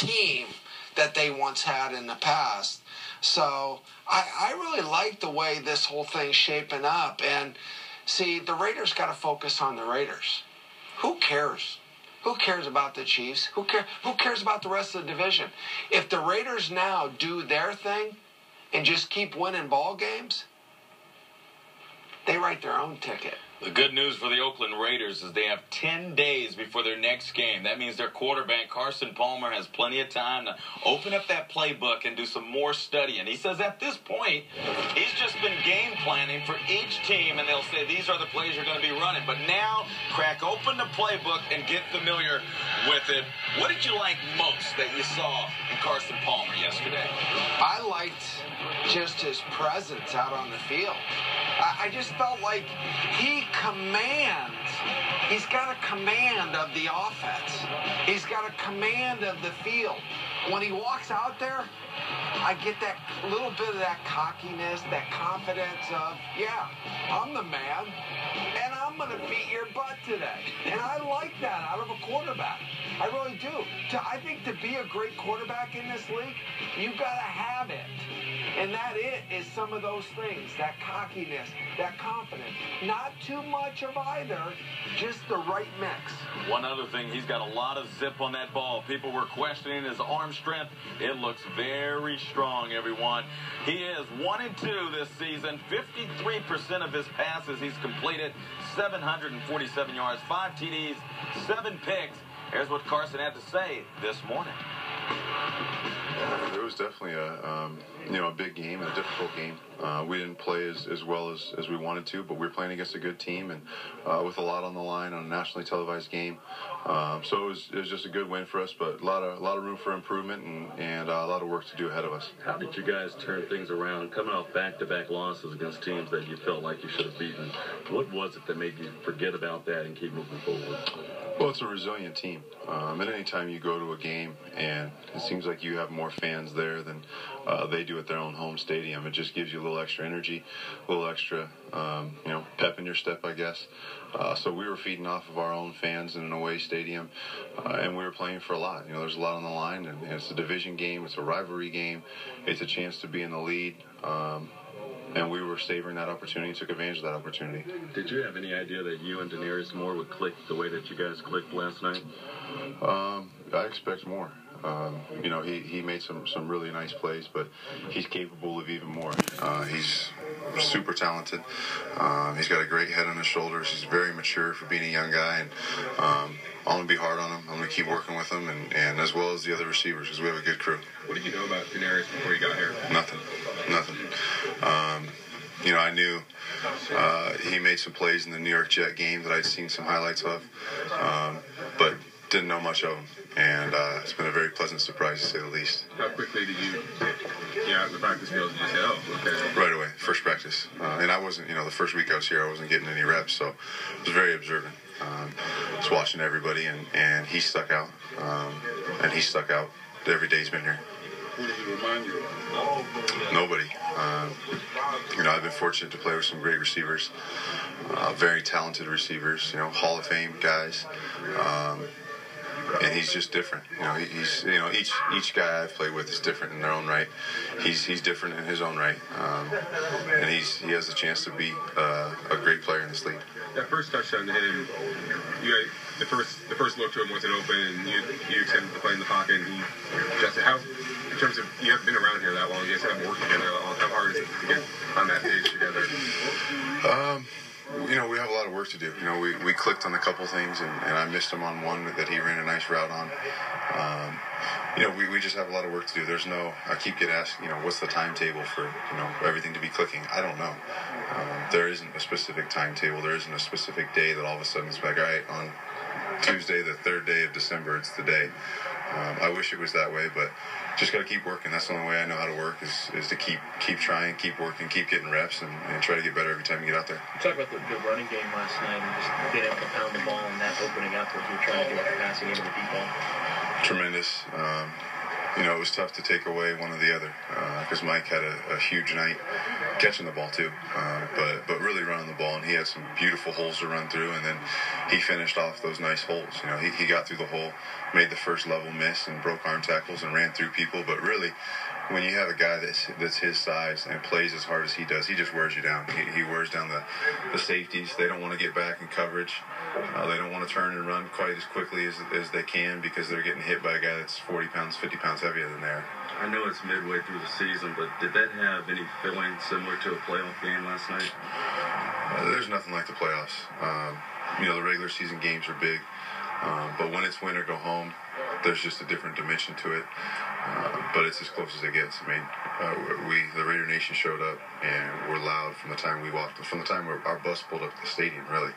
team that they once had in the past. So I really like the way this whole thing's shaping up. And see, the Raiders got to focus on the Raiders. Who cares? Who cares about the Chiefs? Who cares about the rest of the division? If the Raiders now do their thing and just keep winning ball games, they write their own ticket. The good news for the Oakland Raiders is they have 10 days before their next game. That means their quarterback, Carson Palmer, has plenty of time to open up that playbook and do some more studying. He says at this point, he's just been game planning for each team, and they'll say these are the plays you're going to be running. But now, crack open the playbook and get familiar with it. What did you like most that you saw in Carson Palmer yesterday? I liked just his presence out on the field. I just felt like he's got a command of the offense. He's got a command of the field. When he walks out there, I get that little bit of that cockiness, that confidence of, yeah, I'm the man, and I'm going to beat your butt today. And I like that out of a quarterback. I really do. I think to be a great quarterback in this league, you've got to have it. And that is some of those things, that cockiness, that confidence. Not too much of either, just the right mix. One other thing, he's got a lot of zip on that ball. People were questioning his arm strength. It looks very strong, everyone. He is 1-2 this season. 53% of his passes he's completed. 747 yards, 5 TDs, 7 picks. Here's what Carson had to say this morning. It was definitely a big game, a difficult game. We didn't play as well as we wanted to, but we were playing against a good team and with a lot on the line on a nationally televised game. So it was just a good win for us, but a lot of room for improvement and a lot of work to do ahead of us. How did you guys turn things around, coming off back-to-back losses against teams that you felt like you should have beaten? What was it that made you forget about that and keep moving forward? Well, it's a resilient team. And any time you go to a game and it seems like you have more fans there than they do at their own home stadium, it just gives you a little extra energy, a little extra, pep in your step, I guess. So we were feeding off of our own fans in an away stadium, and we were playing for a lot. There's a lot on the line, and it's a division game, it's a rivalry game, it's a chance to be in the lead. And we were savoring that opportunity, took advantage of that opportunity. Did you have any idea that you and Denarius Moore would click the way that you guys clicked last night? I expect more. He made some really nice plays, but he's capable of even more. He's super talented. He's got a great head on his shoulders. He's very mature for being a young guy, and I'm going to be hard on him. I'm going to keep working with him, and as well as the other receivers, because we have a good crew. What did you know about Denarius before you got here? Nothing. I knew he made some plays in the New York Jet game that I'd seen some highlights of, but didn't know much of him. And it's been a very pleasant surprise, to say the least. How quickly did you get out in the practice field and you say, oh, okay? Right away, first practice. And I wasn't, the first week I was here, I wasn't getting any reps, so I was very observant. Just watching everybody, and he stuck out. And he stuck out every day he's been here. Who did he remind you of? Nobody. I've been fortunate to play with some great receivers, very talented receivers, Hall of Fame guys. And he's just different. Each guy I've played with is different in their own right. He's different in his own right, and he has the chance to be a great player in this league. That first touchdown to him, the first look to him wasn't open, and you extended the play in the pocket, and he adjusted. How, in terms of, you haven't been around here that long, you guys haven't worked together that long, how hard is it to get on that page together? We have a lot of work to do. We clicked on a couple things, and I missed him on one that he ran a nice route on. We just have a lot of work to do. I keep getting asked, what's the timetable for, everything to be clicking? I don't know. There isn't a specific timetable. There isn't a specific day that all of a sudden it's like, all right, on Tuesday, the 3rd day of December, it's the day. I wish it was that way, but just got to keep working. That's the only way I know how to work is to keep trying, keep working, keep getting reps, and try to get better every time you get out there. You talked about the running game last night and just being able to pound the ball and that opening up what you're trying to do with the passing into the deep ball. Tremendous. it was tough to take away one or the other because Mike had a huge night catching the ball too, but really running the ball, and he had some beautiful holes to run through, and then he finished off those nice holes. He got through the hole, made the first level miss, and broke arm tackles and ran through people. But really, when you have a guy that's his size and plays as hard as he does, he just wears you down. He wears down the safeties. They don't want to get back in coverage. They don't want to turn and run quite as quickly as they can because they're getting hit by a guy that's 40 pounds, 50 pounds heavier than they are. I know it's midway through the season, but did that have any feeling similar to a playoff game last night? There's nothing like the playoffs. The regular season games are big, but when it's win or go home, there's just a different dimension to it. But it's as close as it gets. I mean, the Raider Nation showed up, and we're loud from the time we walked, from the time our bus pulled up to the stadium, really.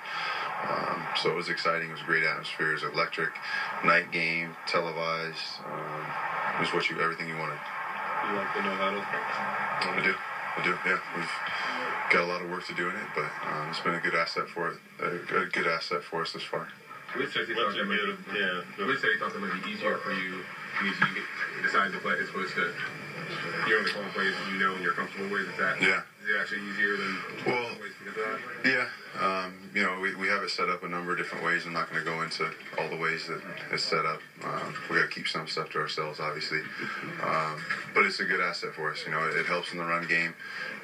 So it was exciting. It was a great atmosphere. It was electric. Night game, televised. It was everything you wanted. You like the no-huddle? I do. Yeah, we've got a lot of work to do in it, but it's been a good asset for it. A good asset for us this far. Luis said he thought that might be easier for you because you decided to play as opposed to the calling plays that you know and you're comfortable with. Is it actually easier than ways to get that? Yeah. We have it set up a number of different ways. I'm not going to go into all the ways that it's set up. We got to keep some stuff to ourselves, obviously. But it's a good asset for us. It helps in the run game.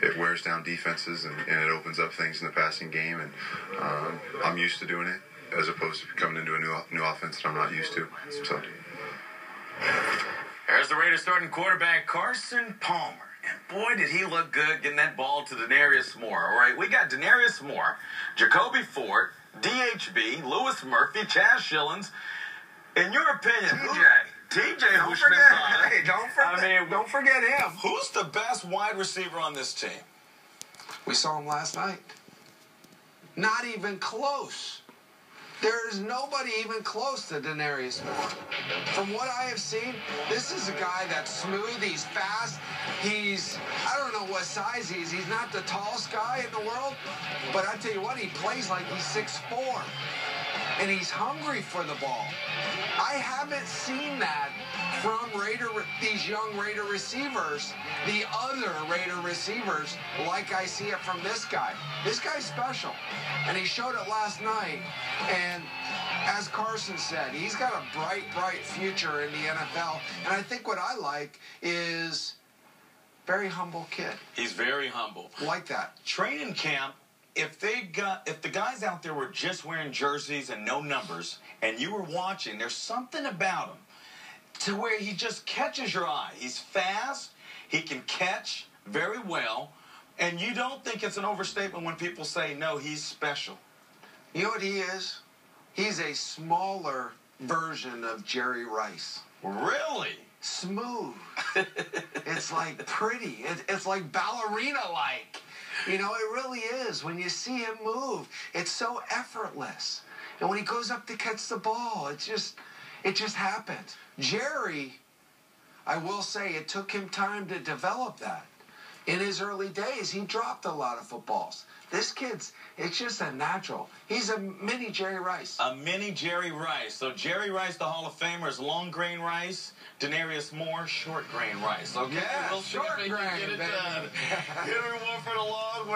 It wears down defenses and it opens up things in the passing game. And I'm used to doing it as opposed to coming into a new offense that I'm not used to. So. There's the Raiders starting quarterback Carson Palmer. And boy, did he look good getting that ball to Denarius Moore. All right, we got Denarius Moore, Jacoby Ford, DHB, Louis Murphy, Chaz Schillens. In your opinion, TJ Don't forget him. Who's the best wide receiver on this team? We saw him last night. Not even close. There is nobody even close to Denarius Moore. From what I have seen, this is a guy that's smooth, he's fast, I don't know what size he is. He's not the tallest guy in the world, but I tell you what, he plays like he's 6'4", and he's hungry for the ball. I haven't seen that from these young Raider receivers, the other Raider receivers, like I see it from this guy. This guy's special, and he showed it last night. And as Carson said, he's got a bright future in the NFL. And I think what I like is very humble kid. He's very humble. Like that. Training camp, if the guys out there were just wearing jerseys and no numbers, and you were watching, there's something about him to where he just catches your eye. He's fast. He can catch very well. And you don't think it's an overstatement when people say, no, he's special. You know what he is? He's a smaller version of Jerry Rice. Really? Smooth. It's like pretty. It's like ballerina-like. It really is. When you see him move, it's so effortless. And when he goes up to catch the ball, it just happens. Jerry, I will say, it took him time to develop that. In his early days, he dropped a lot of footballs. This kid's, it's just a natural. He's a mini Jerry Rice. A mini Jerry Rice. So Jerry Rice, the Hall of Famer, is long grain rice. Denarius Moore, short grain rice. Okay, Yeah, we'll see if short they can grain, get it baby. done. Henry Wolford along with